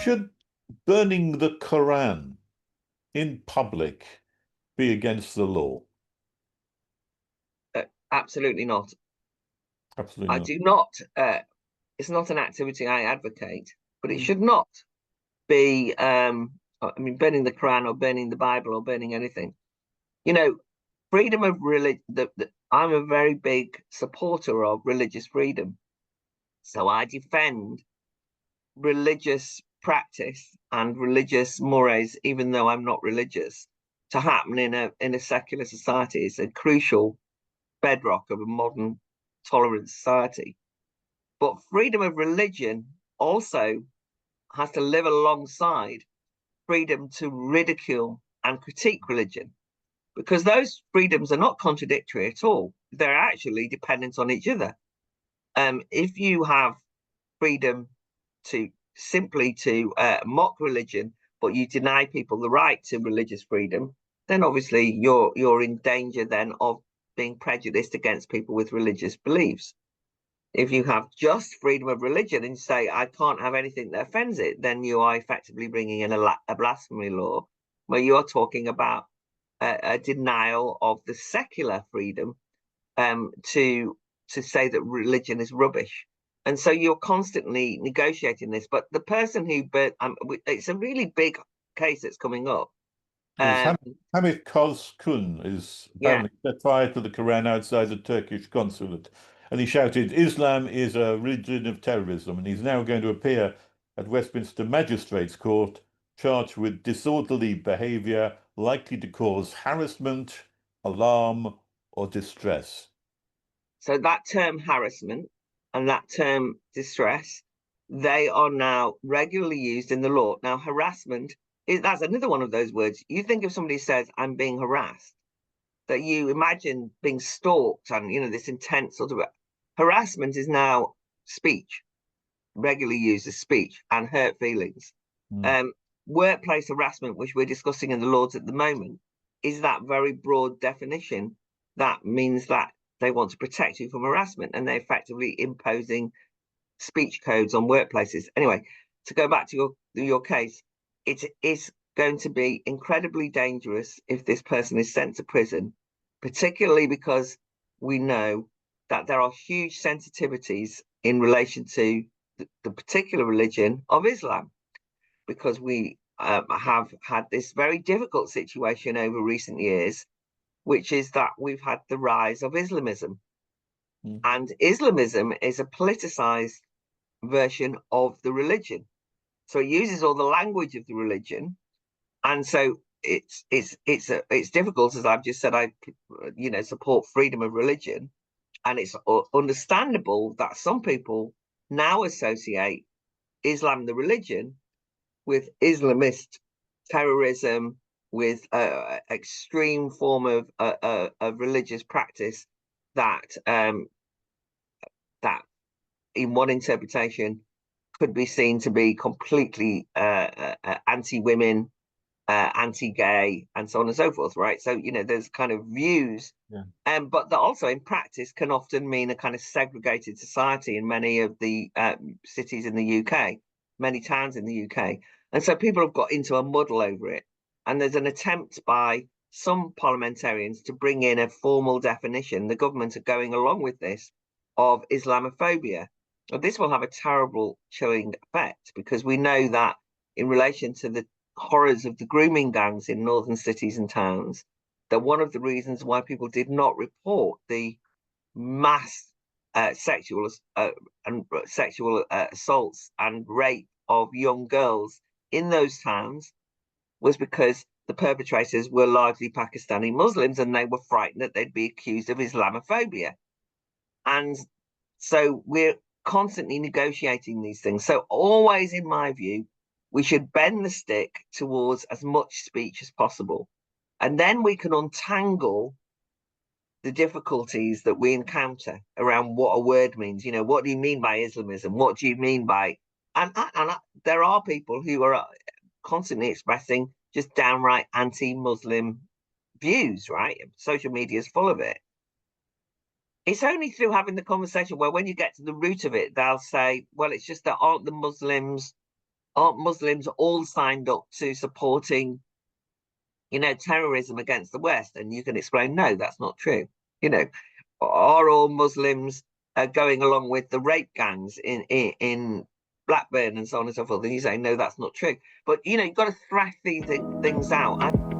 Should burning the Quran in public be against the law? Absolutely not. Absolutely I not. do not. It's not an activity I advocate, but it Mm. should not be. I mean, burning the Quran or burning the Bible or burning anything. You know, freedom of religion. I'm a very big supporter of religious freedom, so I defend religious practice and religious mores, even though I'm not religious, to happen in a secular society. Is a crucial bedrock of a modern tolerant society. But freedom of religion also has to live alongside freedom to ridicule and critique religion, because those freedoms are not contradictory at all. They're actually dependent on each other. If you have freedom to simply to mock religion, but you deny people the right to religious freedom, then obviously you're in danger then of being prejudiced against people with religious beliefs. If you have just freedom of religion and say I can't have anything that offends it, then you are effectively bringing in a blasphemy law, where you are talking about a denial of the secular freedom to say that religion is rubbish. And so you're constantly negotiating this. But the person who, but it's a really big case that's coming up. Yes, Um, Hamit Kozkun is yeah. apparently set fire to the Quran outside the Turkish consulate. And he shouted, Islam is a religion of terrorism. And he's now going to appear at Westminster Magistrates Court, charged with disorderly behaviour likely to cause harassment, alarm, or distress. So that term harassment and that term distress, they are now regularly used in the law. Now, harassment is that's another one of those words. You think if somebody says, I'm being harassed, that you imagine being stalked and this intense sort of harassment is now speech, regularly used as speech and hurt feelings. Mm. Um, Workplace harassment, which we're discussing in the Lords at the moment, is that very broad definition that means that they want to protect you from harassment and they're effectively imposing speech codes on workplaces. Anyway, to go back to your case, it is going to be incredibly dangerous if this person is sent to prison, particularly because we know that there are huge sensitivities in relation to the particular religion of Islam, because we have had this very difficult situation over recent years, which is that we've had the rise of Islamism. Mm. And Islamism is a politicized version of the religion. So it uses all the language of the religion. And so it's difficult, as I've just said. I support freedom of religion, and it's understandable that some people now associate Islam, the religion, with Islamist terrorism, with extreme form of religious practice that that in one interpretation could be seen to be completely anti-women, anti-gay, and so on and so forth, right? So there's kind of views, Yeah. but that also in practice can often mean a kind of segregated society in many of the cities in the UK, many towns in the UK, and so people have got into a muddle over it. And there's an attempt by some parliamentarians to bring in a formal definition. The government are going along with this of Islamophobia. Well, this will have a terrible chilling effect, because we know that in relation to the horrors of the grooming gangs in northern cities and towns, that one of the reasons why people did not report the mass sexual assaults and rape of young girls in those towns was because the perpetrators were largely Pakistani Muslims, and they were frightened that they'd be accused of Islamophobia. And so we're constantly negotiating these things. So always, in my view, we should bend the stick towards as much speech as possible. And then we can untangle the difficulties that we encounter around what a word means. What do you mean by Islamism? What do you mean by... And there are people who are constantly expressing just downright anti-Muslim views, right? Social media is full of it. It's only through having the conversation where, when you get to the root of it, they'll say, well, it's just that aren't the Muslims aren't Muslims all signed up to supporting, terrorism against the West? And you can explain, no, that's not true. Are all Muslims going along with the rape gangs in Blackburn and so on and so forth? And you say, no, that's not true. But you've got to thrash these things out.